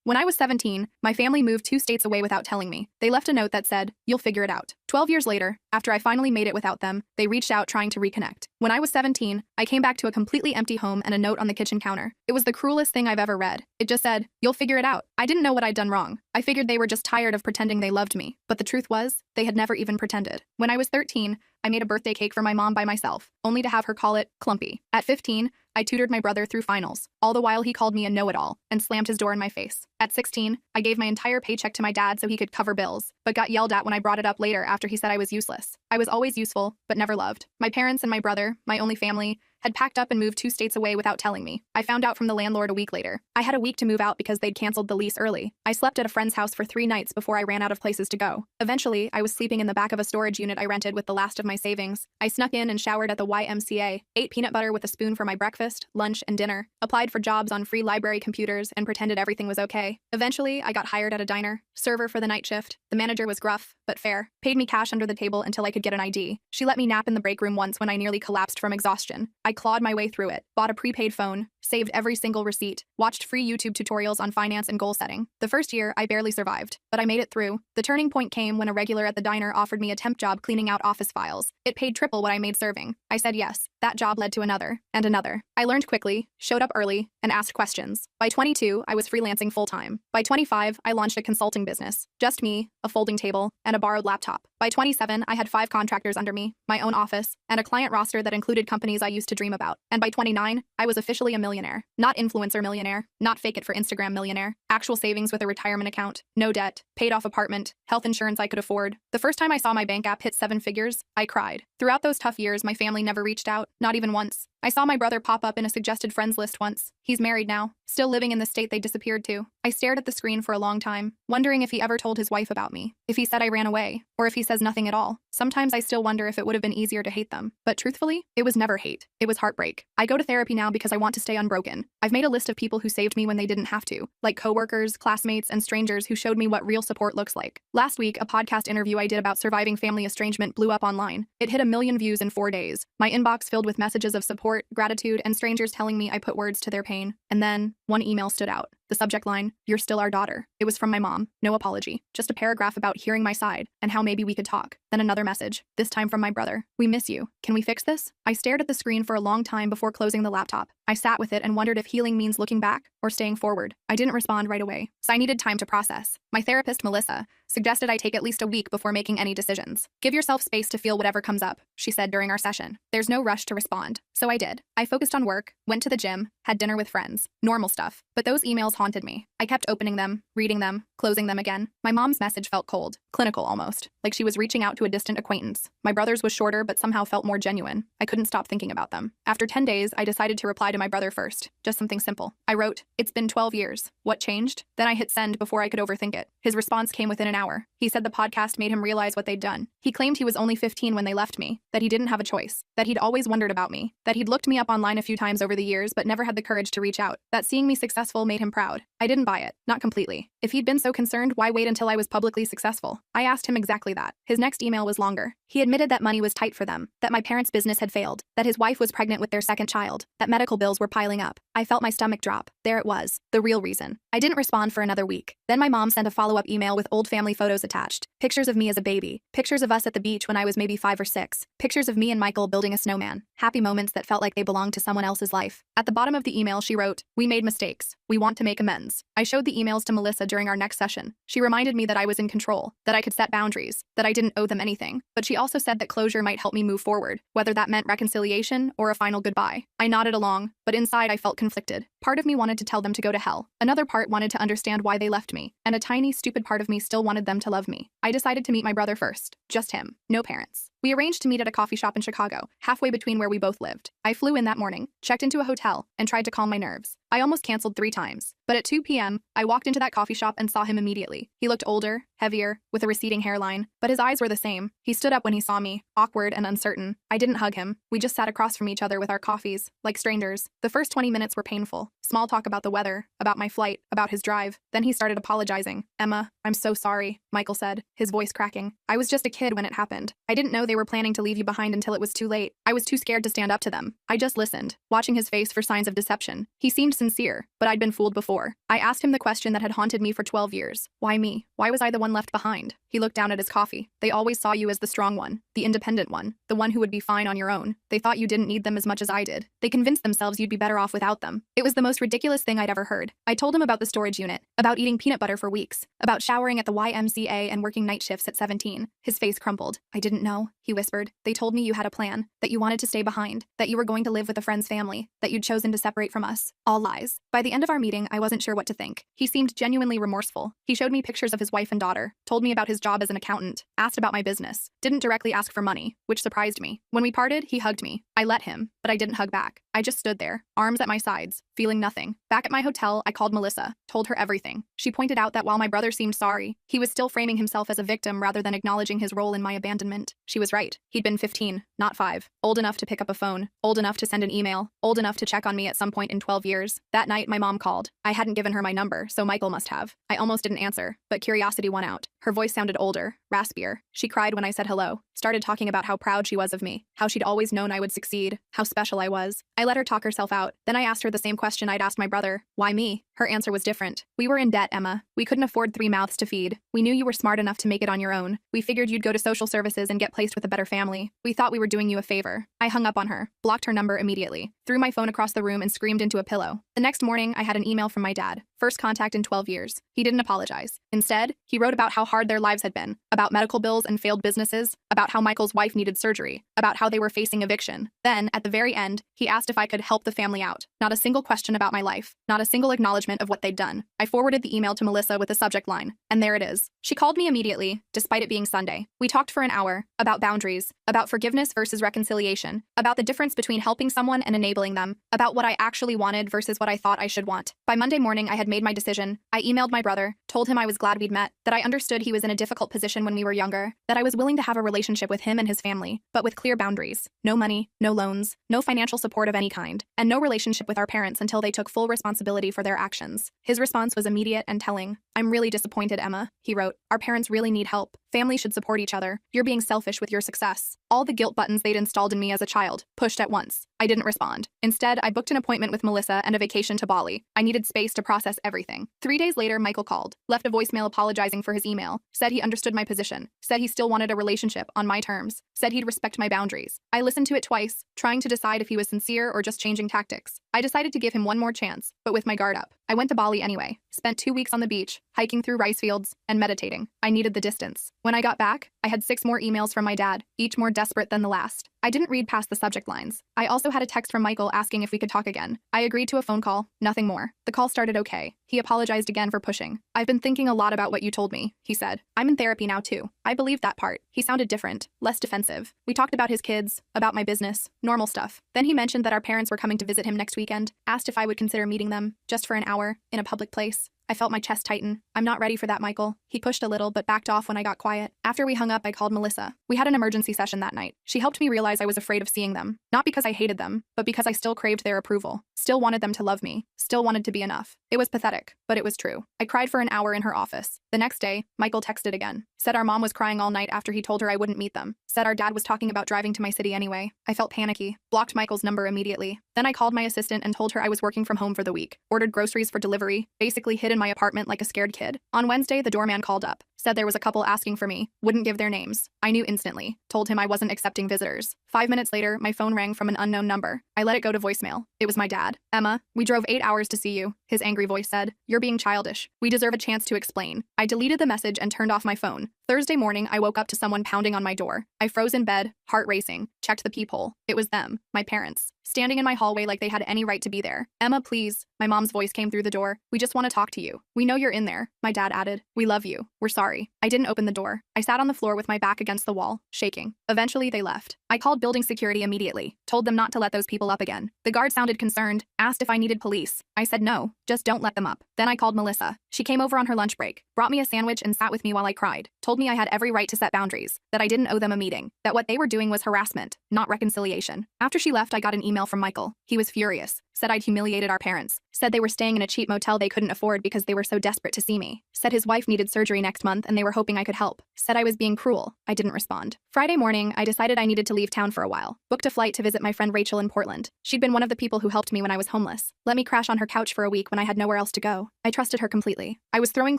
When I was 17, my family moved 2 states away without telling me. They left a note that said, "You'll figure it out." 12 years later, after I finally made it without them, they reached out trying to reconnect. When I was 17, I came back to a completely empty home and a note on the kitchen counter. It was the cruelest thing I've ever read. It just said, "You'll figure it out." I didn't know what I'd done wrong. I figured they were just tired of pretending they loved me. But the truth was, they had never even pretended. When I was 13, I made a birthday cake for my mom by myself, only to have her call it clumpy. At 15, I tutored my brother through finals. All the while he called me a know-it-all and slammed his door in my face. At 16, I gave my entire paycheck to my dad so he could cover bills, but got yelled at when I brought it up later after he said I was useless. I was always useful, but never loved. My parents and my brother, my only family, had packed up and moved 2 states away without telling me. I found out from the landlord a week later. I had a week to move out because they'd canceled the lease early. I slept at a friend's house for 3 nights before I ran out of places to go. Eventually, I was sleeping in the back of a storage unit I rented with the last of my savings. I snuck in and showered at the YMCA, ate peanut butter with a spoon for my breakfast, lunch, and dinner, applied for jobs on free library computers, and pretended everything was okay. Eventually, I got hired at a diner, server for the night shift. The manager was gruff, but fair, paid me cash under the table until I could get an ID. She let me nap in the break room once when I nearly collapsed from exhaustion. I clawed my way through it, bought a prepaid phone, saved every single receipt, watched free YouTube tutorials on finance and goal setting. The first year, I barely survived, but I made it through. The turning point came when a regular at the diner offered me a temp job cleaning out office files. It paid triple what I made serving. I said yes. That job led to another, and another. I learned quickly, showed up early, and asked questions. By 22, I was freelancing full-time. By 25, I launched a consulting business. Just me, a folding table, and a borrowed laptop. By 27, I had 5 contractors under me, my own office, and a client roster that included companies I used to dream about. And by 29, I was officially a millionaire. Not influencer millionaire, not fake it for Instagram millionaire. Actual savings with a retirement account, no debt, paid off apartment, health insurance I could afford. The first time I saw my bank app hit 7 figures, I cried. Throughout those tough years, my family never reached out, not even once. I saw my brother pop up in a suggested friends list once. He's married now, still living in the state they disappeared to. I stared at the screen for a long time, wondering if he ever told his wife about me, if he said I ran away, or if he says nothing at all. Sometimes I still wonder if it would have been easier to hate them. But truthfully, it was never hate. It was heartbreak. I go to therapy now because I want to stay unbroken. I've made a list of people who saved me when they didn't have to, like coworkers, classmates, and strangers who showed me what real support looks like. Last week, a podcast interview I did about surviving family estrangement blew up online. It hit 1 million views in 4 days. My inbox filled with messages of support, gratitude, and strangers telling me I put words to their pain. And then, one email stood out. The subject line, "You're still our daughter." It was from my mom. No apology. Just a paragraph about hearing my side and how maybe we could talk. Then another message, this time from my brother. "We miss you. Can we fix this?" I stared at the screen for a long time before closing the laptop. I sat with it and wondered if healing means looking back or staying forward. I didn't respond right away, so I needed time to process. My therapist, Melissa, suggested I take at least a week before making any decisions. "Give yourself space to feel whatever comes up," she said during our session. "There's no rush to respond." So I did. I focused on work, went to the gym, had dinner with friends. Normal stuff. But those emails haunted me. I kept opening them, reading them, closing them again. My mom's message felt cold, clinical almost, like she was reaching out to a distant acquaintance. My brother's was shorter but somehow felt more genuine. I couldn't stop thinking about them. After 10 days, I decided to reply to my brother first. Just something simple. I wrote, "It's been 12 years. What changed?" Then I hit send before I could overthink it. His response came within an hour. He said the podcast made him realize what they'd done. He claimed he was only 15 when they left me, that he didn't have a choice, that he'd always wondered about me, that he'd looked me up online a few times over the years but never had the courage to reach out, that seeing me successful made him proud. I didn't buy it. Not completely. If he'd been so concerned, why wait until I was publicly successful? I asked him exactly that. His next email was longer. He admitted that money was tight for them, that my parents' business had failed, that his wife was pregnant with their second child, that medical bills were piling up. I felt my stomach drop. There it was, the real reason. I didn't respond for another week. Then my mom sent a follow-up email with old family photos attached. Pictures of me as a baby, pictures of us at the beach when I was maybe 5 or 6, pictures of me and Michael building a snowman, happy moments that felt like they belonged to someone else's life. At the bottom of the email, she wrote, "We made mistakes. We want to make amends." I showed the emails to Melissa during our next session. She reminded me that I was in control, that I could set boundaries, that I didn't owe them anything. But she also said that closure might help me move forward, whether that meant reconciliation or a final goodbye. I nodded along, but inside I felt conflicted. Part of me wanted to tell them to go to hell. Another part wanted to understand why they left me. And a tiny, stupid part of me still wanted them to love me. I decided to meet my brother first. Just him. No parents. We arranged to meet at a coffee shop in Chicago, halfway between where we both lived. I flew in that morning, checked into a hotel, and tried to calm my nerves. I almost canceled 3 times. But at 2 p.m., I walked into that coffee shop and saw him immediately. He looked older, heavier, with a receding hairline, but his eyes were the same. He stood up when he saw me, awkward and uncertain. I didn't hug him. We just sat across from each other with our coffees, like strangers. The first 20 minutes were painful. Small talk about the weather, about my flight, about his drive. Then he started apologizing. "Emma, I'm so sorry," Michael said, his voice cracking. "I was just a kid when it happened. I didn't know they were planning to leave you behind until it was too late. I was too scared to stand up to them. I just listened, watching his face for signs of deception. He seemed sincere, but I'd been fooled before. I asked him the question that had haunted me for 12 years. Why me? Why was I the one left behind? He looked down at his coffee. They always saw you as the strong one, the independent one, the one who would be fine on your own. They thought you didn't need them as much as I did. They convinced themselves you'd be better off without them. It was the most ridiculous thing I'd ever heard. I told him about the storage unit, about eating peanut butter for weeks, about showering at the YMCA and working night shifts at 17. His face crumpled. I didn't know, he whispered. They told me you had a plan, that you wanted to stay behind, that you were going to live with a friend's family, that you'd chosen to separate from us. All lies. By the end of our meeting, I wasn't sure what to think. He seemed genuinely remorseful. He showed me pictures of his wife and daughter, told me about his job as an accountant, asked about my business, didn't directly ask for money, which surprised me. When we parted, he hugged me. I let him, but I didn't hug back. I just stood there, arms at my sides, feeling nothing. Back at my hotel, I called Melissa, told her everything. She pointed out that while my brother seemed sorry, he was still framing himself as a victim rather than acknowledging his role in my abandonment. She was right. He'd been 15, not 5, old enough to pick up a phone, old enough to send an email, old enough to check on me at some point in 12 years. That night, my mom called. I hadn't given her my number, so Michael must have. I almost didn't answer, but curiosity won out. Her voice sounded older, raspier. She cried when I said hello, started talking about how proud she was of me, how she'd always known I would succeed, how special I was. I let her talk herself out. Then I asked her the same question I'd asked my brother. Why me? Her answer was different. We were in debt, Emma. We couldn't afford 3 mouths to feed. We knew you were smart enough to make it on your own. We figured you'd go to social services and get placed with a better family. We thought we were doing you a favor. I hung up on her, blocked her number immediately, threw my phone across the room and screamed into a pillow. The next morning, I had an email from my dad. First contact in 12 years. He didn't apologize. Instead, he wrote about how hard their lives had been, about medical bills and failed businesses, about how Michael's wife needed surgery, about how they were facing eviction. Then, at the very end, he asked if I could help the family out. Not a single question about my life, not a single acknowledgement of what they'd done. I forwarded the email to Melissa with a subject line, and there it is. She called me immediately, despite it being Sunday. We talked for an hour, about boundaries, about forgiveness versus reconciliation, about the difference between helping someone and enabling them, about what I actually wanted versus what I thought I should want. By Monday morning, I had made my decision. I emailed my brother, told him I was glad we'd met, that I understood he was in a difficult position when we were younger, that I was willing to have a relationship with him and his family, but with clear boundaries. No money, no loans, no financial support of any kind, and no relationship with our parents until they took full responsibility for their actions. His response was immediate and telling. I'm really disappointed, Emma, he wrote. Our parents really need help. Families should support each other. You're being selfish with your success. All the guilt buttons they'd installed in me as a child, pushed at once. I didn't respond. Instead, I booked an appointment with Melissa and a vacation to Bali. I needed space to process everything. 3 days later, Michael called, left a voicemail apologizing for his email, said he understood my position, said he still wanted a relationship on my terms, said he'd respect my boundaries. I listened to it twice, trying to decide if he was sincere or just changing tactics. I decided to give him one more chance, but with my guard up. I went to Bali anyway, spent 2 weeks on the beach, hiking through rice fields, and meditating. I needed the distance. When I got back, I had 6 more emails from my dad, each more desperate than the last. I didn't read past the subject lines. I also had a text from Michael asking if we could talk again. I agreed to a phone call, nothing more. The call started okay. He apologized again for pushing. I've been thinking a lot about what you told me, he said. I'm in therapy now too. I believed that part. He sounded different, less defensive. We talked about his kids, about my business, normal stuff. Then he mentioned that our parents were coming to visit him next weekend, asked if I would consider meeting them, just for an hour, in a public place. I felt my chest tighten. I'm not ready for that, Michael. He pushed a little but backed off when I got quiet. After we hung up, I called Melissa. We had an emergency session that night. She helped me realize I was afraid of seeing them. Not because I hated them, but because I still craved their approval. Still wanted them to love me. Still wanted to be enough. It was pathetic, but it was true. I cried for an hour in her office. The next day, Michael texted again. Said our mom was crying all night after he told her I wouldn't meet them. Said our dad was talking about driving to my city anyway. I felt panicky. Blocked Michael's number immediately. Then I called my assistant and told her I was working from home for the week. Ordered groceries for delivery. Basically hid in my apartment like a scared kid. On Wednesday, the doorman called up. Said there was a couple asking for me. Wouldn't give their names. I knew instantly. Told him I wasn't accepting visitors. 5 minutes later, my phone rang from an unknown number. I let it go to voicemail. It was my dad. Emma, we drove 8 hours to see you. His angry voice said, you're being childish. We deserve a chance to explain. I deleted the message and turned off my phone. Thursday morning, I woke up to someone pounding on my door. I froze in bed, heart racing, checked the peephole. It was them, my parents, standing in my hallway like they had any right to be there. Emma, please. My mom's voice came through the door. We just want to talk to you. We know you're in there. My dad added. We love you. We're sorry. I didn't open the door. I sat on the floor with my back against the wall, shaking. Eventually, they left. I called building security immediately, told them not to let those people up again. The guard sounded concerned, asked if I needed police. I said no, just don't let them up. Then I called Melissa. She came over on her lunch break, brought me a sandwich and sat with me while I cried, told me I had every right to set boundaries, that I didn't owe them a meeting, that what they were doing was harassment, not reconciliation. After she left, I got an email from Michael. He was furious. Said I'd humiliated our parents. Said they were staying in a cheap motel they couldn't afford because they were so desperate to see me. Said his wife needed surgery next month and they were hoping I could help. Said I was being cruel. I didn't respond. Friday morning, I decided I needed to leave town for a while. Booked a flight to visit my friend Rachel in Portland. She'd been one of the people who helped me when I was homeless. Let me crash on her couch for a week when I had nowhere else to go. I trusted her completely. I was throwing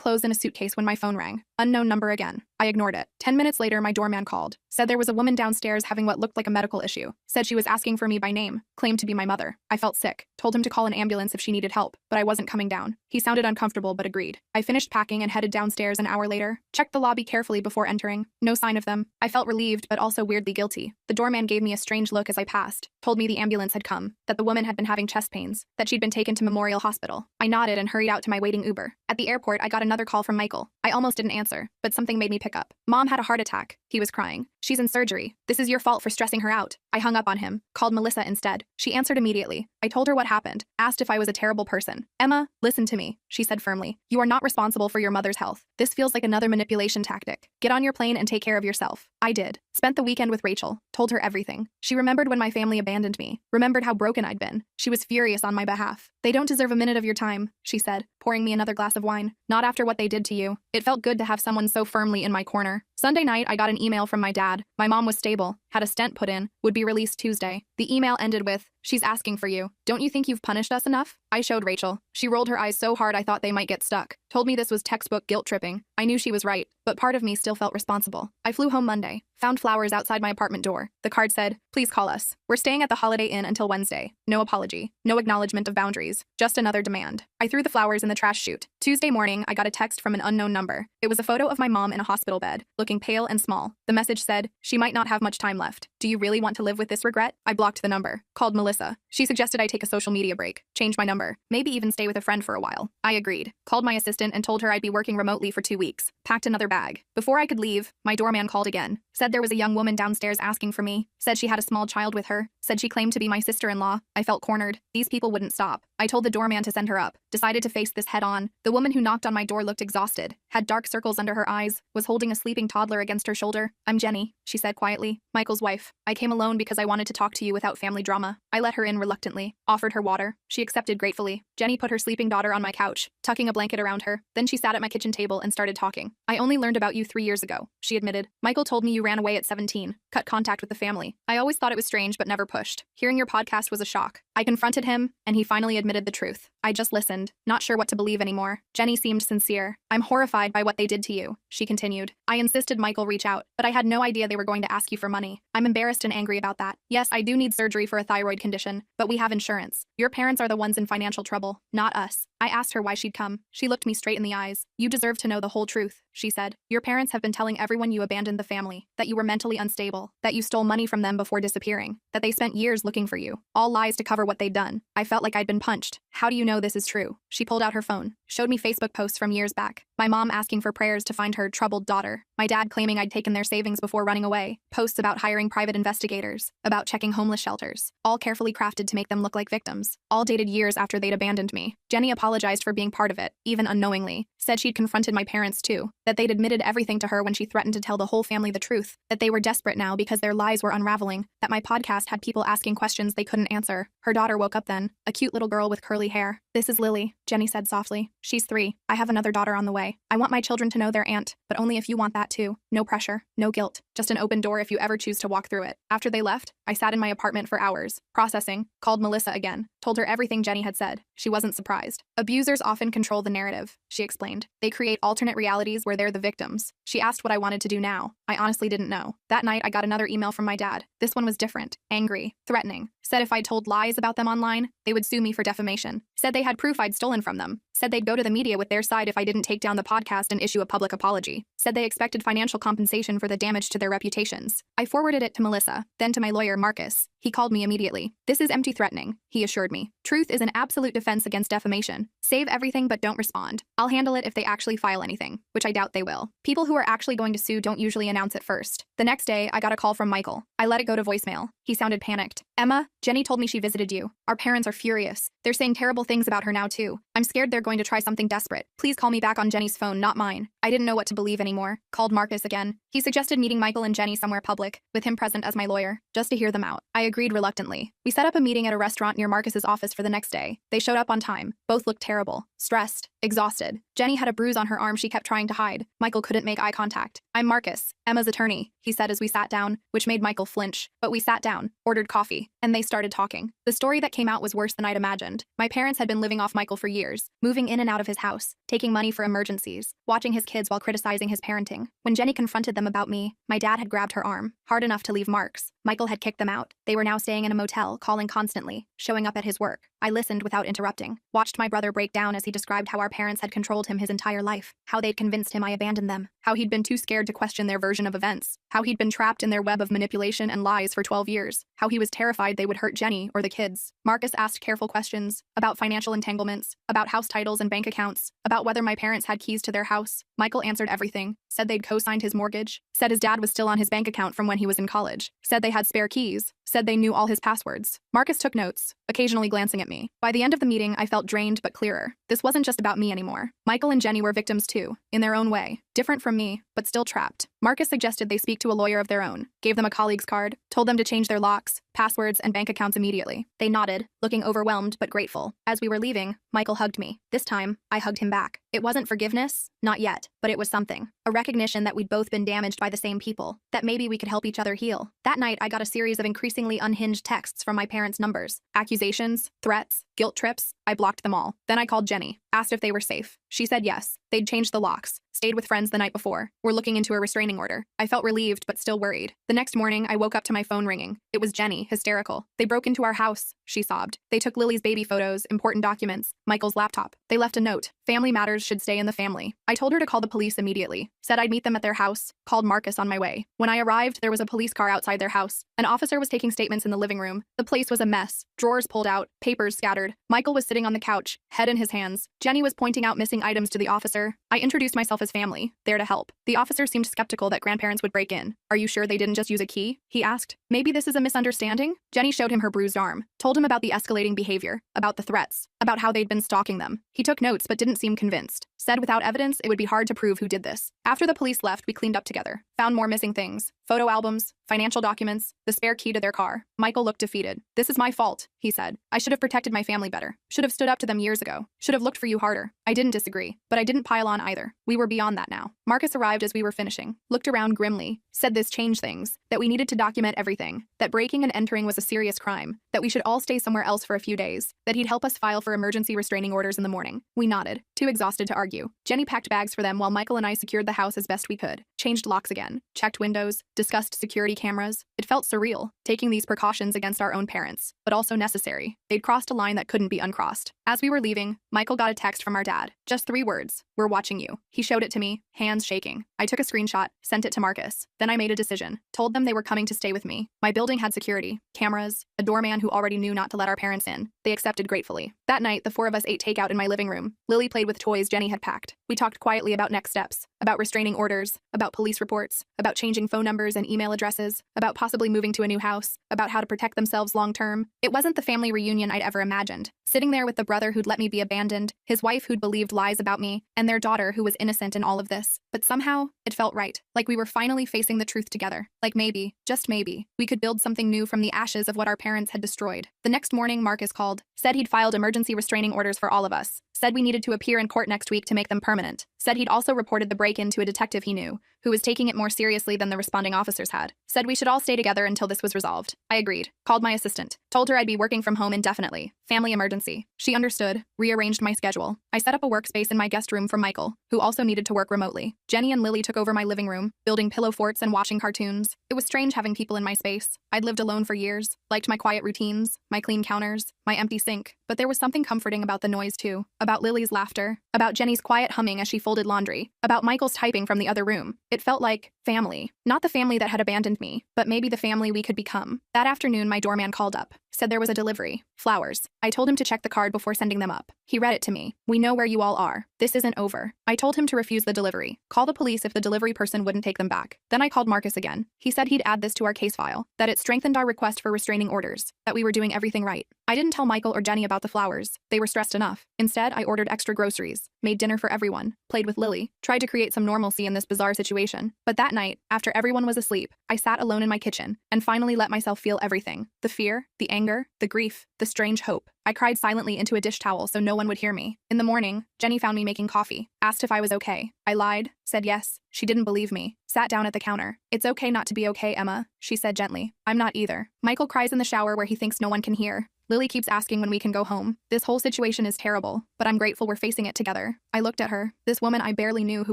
clothes in a suitcase when my phone rang. Unknown number again. I ignored it. 10 minutes later, my doorman called. Said there was a woman downstairs having what looked like a medical issue. Said she was asking for me by name. Claimed to be my mother. I felt sick. Told him to call an ambulance if she needed help, but I wasn't coming down. He sounded uncomfortable but agreed. I finished packing and headed downstairs an hour later. Checked the lobby carefully before entering. No sign of them. I felt relieved but also weirdly guilty. The doorman gave me a strange look as I passed. Told me the ambulance had come. That the woman had been having chest pains. That she'd been taken to Memorial Hospital. I nodded and hurried out to my waiting Uber. At the airport, I got another call from Michael. I almost didn't answer, but something made me pick up. Mom had a heart attack. He was crying. She's in surgery. This is your fault for stressing her out. I hung up on him. Called Melissa instead. She answered immediately. I told her what happened. Asked if I was a terrible person. Emma, listen to me, she said firmly. You are not responsible for your mother's health. This feels like another manipulation tactic. Get on your plane and take care of yourself. I did. Spent the weekend with Rachel. Told her everything. She remembered when my family abandoned me. Remembered how broken I'd been. She was furious on my behalf. They don't deserve a minute of your time, she said, pouring me another glass of wine. Not after what they did to you. It felt good to have someone so firmly in my corner. Sunday night, I got an email from my dad. My mom was stable, had a stent put in, would be released Tuesday. The email ended with, she's asking for you. Don't you think you've punished us enough? I showed Rachel. She rolled her eyes so hard I thought they might get stuck. Told me this was textbook guilt tripping. I knew she was right, but part of me still felt responsible. I flew home Monday. Found flowers outside my apartment door. The card said, please call us. We're staying at the Holiday Inn until Wednesday. No apology. No acknowledgement of boundaries. Just another demand. I threw the flowers in the trash chute. Tuesday morning, I got a text from an unknown number. It was a photo of my mom in a hospital bed, looking pale and small. The message said, she might not have much time left. Do you really want to live with this regret? I blocked the number. Called Melissa. She suggested I take a social media break, change my number, maybe even stay with a friend for a while. I agreed. Called my assistant and told her I'd be working remotely for 2 weeks. Packed another bag. Before I could leave, my doorman called again. Said there was a young woman downstairs asking for me. Said she had a small child with her. Said she claimed to be my sister-in-law. I felt cornered. These people wouldn't stop. I told the doorman to send her up. Decided to face this head on. The woman who knocked on my door looked exhausted. Had dark circles under her eyes. Was holding a sleeping toddler against her shoulder. I'm Jenny, she said quietly. Michael's wife. I came alone because I wanted to talk to you without family drama. I let her in reluctantly. Offered her water. She accepted gratefully. Jenny put her sleeping daughter on my couch, tucking a blanket around her. Then she sat at my kitchen table and started talking. I only learned about you 3 years ago, she admitted. Michael told me you ran away at 17. Cut contact with the family. I always thought it was strange but never pushed. Hearing your podcast was a shock. I confronted him, and he finally admitted the truth. I just listened, not sure what to believe anymore. Jenny seemed sincere. I'm horrified by what they did to you, she continued. I insisted Michael reach out, but I had no idea they were going to ask you for money. I'm embarrassed and angry about that. Yes, I do need surgery for a thyroid condition, but we have insurance. Your parents are the ones in financial trouble, not us. I asked her why she'd come. She looked me straight in the eyes. You deserve to know the whole truth, she said. Your parents have been telling everyone you abandoned the family, that you were mentally unstable, that you stole money from them before disappearing, that they spent years looking for you. All lies to cover what they'd done. I felt like I'd been punched. How do you know this is true? She pulled out her phone, showed me Facebook posts from years back. My mom asking for prayers to find her troubled daughter. My dad claiming I'd taken their savings before running away. Posts about hiring private investigators, about checking homeless shelters. All carefully crafted to make them look like victims. All dated years after they'd abandoned me. Jenny apologized for being part of it, even unknowingly. Said she'd confronted my parents too. That they'd admitted everything to her when she threatened to tell the whole family the truth. That they were desperate now because their lies were unraveling. That my podcast had people asking questions they couldn't answer. Her daughter woke up then. A cute little girl with curly hair. This is Lily, Jenny said softly. She's 3. I have another daughter on the way. I want my children to know their aunt, but only if you want that too. No pressure, no guilt. Just an open door if you ever choose to walk through it. After they left, I sat in my apartment for hours, processing, called Melissa again, told her everything Jenny had said. She wasn't surprised. Abusers often control the narrative, she explained. They create alternate realities where they're the victims. She asked what I wanted to do now. I honestly didn't know. That night, I got another email from my dad. This one was different, angry, threatening. Said if I told lies about them online, they would sue me for defamation. Said they had proof I'd stolen from them. Said they'd go to the media with their side if I didn't take down the podcast and issue a public apology. Said they expected financial compensation for the damage to their reputations. I forwarded it to Melissa, then to my lawyer, Marcus. He called me immediately. This is empty threatening, he assured me. Truth is an absolute defense against defamation. Save everything but don't respond. I'll handle it if they actually file anything, which I doubt they will. People who are actually going to sue don't usually announce it first. The next day, I got a call from Michael. I let it go to voicemail. He sounded panicked. Emma, Jenny told me she visited you. Our parents are furious. They're saying terrible things about her now too. I'm scared they're going to try something desperate. Please call me back on Jenny's phone, not mine. I didn't know what to believe anymore. Called Marcus again. He suggested meeting Michael and Jenny somewhere public, with him present as my lawyer, just to hear them out. I agreed reluctantly. We set up a meeting at a restaurant near Marcus's office for the next day. They showed up on time. Both looked terrible. Stressed. Exhausted. Jenny had a bruise on her arm she kept trying to hide. Michael couldn't make eye contact. I'm Marcus, Emma's attorney, he said as we sat down, which made Michael flinch. But we sat down, ordered coffee, and they started talking. The story that came out was worse than I'd imagined. My parents had been living off Michael for years, moving in and out of his house, taking money for emergencies, watching his kids while criticizing his parenting. When Jenny confronted them about me, my dad had grabbed her arm, hard enough to leave marks. Michael had kicked them out. They were now staying in a motel, calling constantly, showing up at his work. I listened without interrupting, watched my brother break down as he described how our parents had controlled him his entire life, how they'd convinced him I abandoned them, how he'd been too scared to question their version of events, how he'd been trapped in their web of manipulation and lies for 12 years, how he was terrified they would hurt Jenny or the kids. Marcus asked careful questions about financial entanglements, about house titles and bank accounts, about whether my parents had keys to their house. Michael answered everything, said they'd co-signed his mortgage, said his dad was still on his bank account from when he was in college, said they had spare keys, said they knew all his passwords. Marcus took notes, occasionally glancing at me. By the end of the meeting, I felt drained but clearer. This wasn't just about me anymore. Michael and Jenny were victims too, in their own way, different from me, but still trapped. Marcus suggested they speak to a lawyer of their own, gave them a colleague's card, told them to change their locks, passwords, and bank accounts immediately. They nodded, looking overwhelmed but grateful. As we were leaving, Michael hugged me. This time, I hugged him back. It wasn't forgiveness, not yet, but it was something. A recognition that we'd both been damaged by the same people, that maybe we could help each other heal. That night, I got a series of increasingly unhinged texts from my parents' numbers. Accusations, threats, guilt trips. I blocked them all. Then I called Jenny, asked if they were safe. She said yes. They'd changed the locks, stayed with friends the night before, were looking into a restraining order. I felt relieved but still worried. The next morning, I woke up to my phone ringing. It was Jenny, hysterical. They broke into our house, she sobbed. They took Lily's baby photos, important documents, Michael's laptop. They left a note. Family matters should stay in the family. I told her to call the police immediately, said I'd meet them at their house, called Marcus on my way. When I arrived, there was a police car outside their house. An officer was taking statements in the living room. The place was a mess. Drawers pulled out, papers scattered. Michael was sitting on the couch, head in his hands. Jenny was pointing out missing items to the officer. I introduced myself as family, there to help. The officer seemed skeptical that grandparents would break in. Are you sure they didn't just use a key? He asked. Maybe this is a misunderstanding? Jenny showed him her bruised arm, told him about the escalating behavior, about the threats, about how they'd been stalking them. He took notes but didn't seem convinced. Said without evidence, it would be hard to prove who did this. After the police left, we cleaned up together. Found more missing things. Photo albums, financial documents, the spare key to their car. Michael looked defeated. This is my fault, he said. I should have protected my family better. Should have stood up to them years ago. Should have looked for you harder. I didn't disagree, but I didn't pile on either. We were beyond that now. Marcus arrived as we were finishing, looked around grimly, said this changed things, that we needed to document everything, that breaking and entering was a serious crime, that we should all stay somewhere else for a few days, that he'd help us file for emergency restraining orders in the morning. We nodded, too exhausted to argue. Jenny packed bags for them while Michael and I secured the house as best we could, changed locks again, checked windows, discussed security cameras. It felt surreal, taking these precautions against our own parents, but also necessary. They'd crossed a line that couldn't be uncrossed. As we were leaving, Michael got a text from our dad. Just 3 words. We're watching you. He showed it to me, hands shaking. I took a screenshot, sent it to Marcus. Then I made a decision. Told them they were coming to stay with me. My building had security, cameras, a doorman who already knew not to let our parents in. They accepted gratefully. That night, the 4 of us ate takeout in my living room. Lily played with toys Jenny had packed. We talked quietly about next steps, about restraining orders, about police reports, about changing phone numbers and email addresses, about possibly moving to a new house, about how to protect themselves long term. It wasn't the family reunion I'd ever imagined. Sitting there with the brother who'd let me be abandoned, his wife who'd believed lies about me, and their daughter who was innocent in all of this. But somehow, it felt right. Like we were finally facing the truth together. Like maybe, just maybe, we could build something new from the ashes of what our parents had destroyed. The next morning, Marcus called, said he'd filed emergency restraining orders for all of us, said we needed to appear in court next week to make them permanent, said he'd also reported the break-in to a detective he knew, who was taking it more seriously than the responding officers had, said we should all stay together until this was resolved. I agreed, called my assistant, told her I'd be working from home indefinitely, family emergency. She understood, rearranged my schedule. I set up a workspace in my guest room for Michael, who also needed to work remotely. Jenny and Lily took over my living room, building pillow forts and watching cartoons. It was strange having people in my space. I'd lived alone for years, liked my quiet routines, my clean counters, my empty sink, but there was something comforting about the noise too, about Lily's laughter, about Jenny's quiet humming as she folded laundry, about Michael's typing from the other room. It felt like Family. Not the family that had abandoned me, but maybe the family we could become. That afternoon, my doorman called up. Said there was a delivery. Flowers. I told him to check the card before sending them up. He read it to me. We know where you all are. This isn't over. I told him to refuse the delivery. Call the police if the delivery person wouldn't take them back. Then I called Marcus again. He said he'd add this to our case file, that it strengthened our request for restraining orders, that we were doing everything right. I didn't tell Michael or Jenny about the flowers. They were stressed enough. Instead, I ordered extra groceries, made dinner for everyone, played with Lily, tried to create some normalcy in this bizarre situation. But that night, after everyone was asleep, I sat alone in my kitchen and finally let myself feel everything. The fear, the anger, the grief, the strange hope. I cried silently into a dish towel so no one would hear me. In the morning, Jenny found me making coffee, asked if I was okay. I lied, said yes. She didn't believe me. Sat down at the counter. It's okay not to be okay, Emma, she said gently. I'm not either. Michael cries in the shower where he thinks no one can hear. Lily keeps asking when we can go home. This whole situation is terrible, but I'm grateful we're facing it together. I looked at her, this woman I barely knew who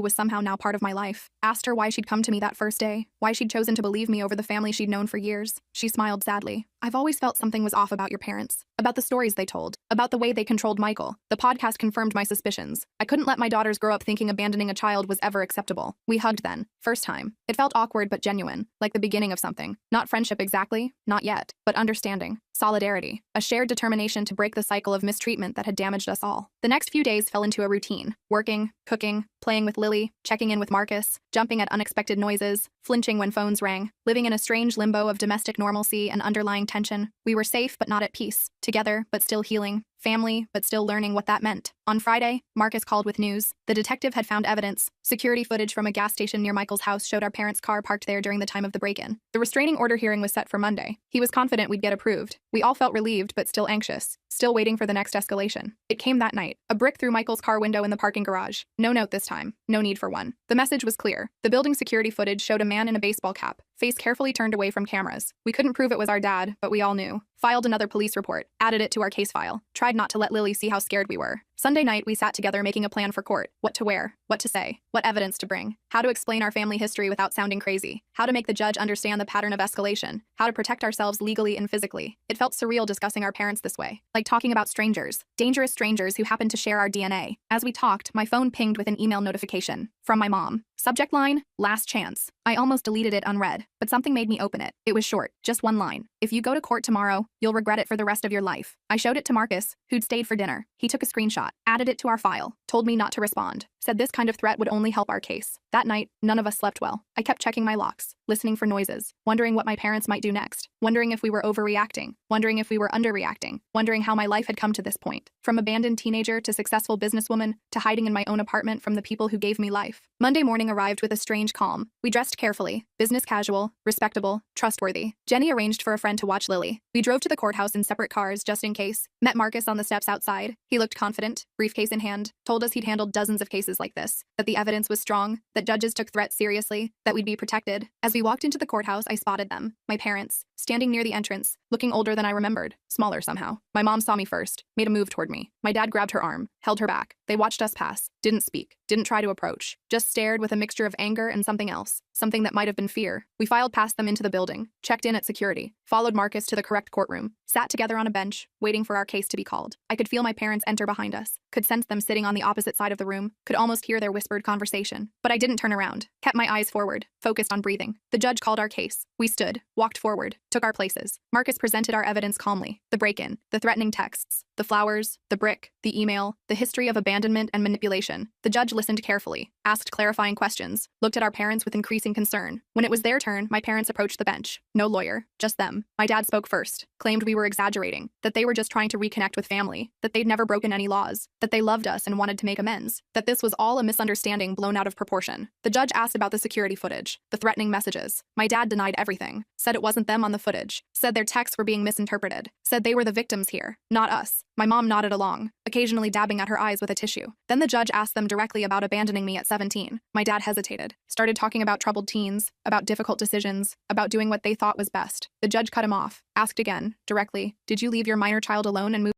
was somehow now part of my life. Asked her why she'd come to me that first day, why she'd chosen to believe me over the family she'd known for years. She smiled sadly. I've always felt something was off about your parents, about the stories they told, about the way they controlled Michael. The podcast confirmed my suspicions. I couldn't let my daughters grow up thinking abandoning a child was ever acceptable. We hugged then, first time. It felt awkward but genuine, like the beginning of something. Not friendship exactly, not yet, but understanding. Solidarity, a shared determination to break the cycle of mistreatment that had damaged us all. The next few days fell into a routine. Working, cooking, playing with Lily, checking in with Marcus, jumping at unexpected noises, flinching when phones rang, living in a strange limbo of domestic normalcy and underlying tension. We were safe but not at peace, together but still healing. Family, but still learning what that meant. On Friday, Marcus called with news. The detective had found evidence. Security footage from a gas station near Michael's house showed our parents' car parked there during the time of the break-in. The restraining order hearing was set for Monday. He was confident we'd get approved. We all felt relieved, but still anxious, still waiting for the next escalation. It came that night. A brick through Michael's car window in the parking garage. No note this time. No need for one. The message was clear. The building security footage showed a man in a baseball cap, face carefully turned away from cameras. We couldn't prove it was our dad, but we all knew. Filed another police report, added it to our case file, tried not to let Lily see how scared we were. Sunday night, we sat together making a plan for court. What to wear, what to say, what evidence to bring, how to explain our family history without sounding crazy, how to make the judge understand the pattern of escalation, how to protect ourselves legally and physically. It felt surreal discussing our parents this way, like talking about strangers, dangerous strangers who happened to share our DNA. As we talked, my phone pinged with an email notification from my mom. Subject line, last chance. I almost deleted it unread, but something made me open it. It was short, just one line. If you go to court tomorrow, you'll regret it for the rest of your life. I showed it to Marcus, who'd stayed for dinner. He took a screenshot, added it to our file, told me not to respond, said this kind of threat would only help our case. That night, none of us slept well. I kept checking my locks, listening for noises, wondering what my parents might do next, wondering if we were overreacting, wondering if we were underreacting, wondering how my life had come to this point. From abandoned teenager to successful businesswoman to hiding in my own apartment from the people who gave me life. Monday morning arrived with a strange calm. We dressed carefully, business casual, respectable, trustworthy. Jenny arranged for a friend to watch Lily. We drove to the courthouse in separate cars just in case. Met Marcus on the steps outside. He looked confident, briefcase in hand, told us he'd handled dozens of cases like this, that the evidence was strong, that judges took threats seriously, that we'd be protected. As we walked into the courthouse, I spotted them, my parents, standing near the entrance, looking older than I remembered, smaller somehow. My mom saw me first, made a move toward me. My dad grabbed her arm, held her back. They watched us pass, didn't speak, didn't try to approach, just stared with a mixture of anger and something else, something that might have been fear. We filed past them into the building, checked in at security, followed Marcus to the correct courtroom, sat together on a bench, waiting for our case to be called. I could feel my parents enter behind us, could sense them sitting on the opposite side of the room, could almost hear their whispered conversation. But I didn't turn around, kept my eyes forward, focused on breathing. The judge called our case. We stood, walked forward, took our places. Marcus presented our evidence calmly. The break-in, the threatening texts, the flowers, the brick, the email, the history of abandonment and manipulation. The judge listened carefully, asked clarifying questions, looked at our parents with increasing concern. When it was their turn, my parents approached the bench. No lawyer, just them. My dad spoke first, claimed we were exaggerating, that they were just trying to reconnect with family, that they'd never broken any laws, that they loved us and wanted to make amends, that this was all a misunderstanding blown out of proportion. The judge asked about the security footage, the threatening messages. My dad denied everything, said it wasn't them on the footage, said their texts were being misinterpreted, said they were the victims here, not us. My mom nodded along, occasionally dabbing at her eyes with a tissue. Then the judge asked them directly about abandoning me at 17. My dad hesitated, started talking about troubled teens, about difficult decisions, about doing what they thought was best. The judge cut him off, asked again, directly, did you leave your minor child alone and move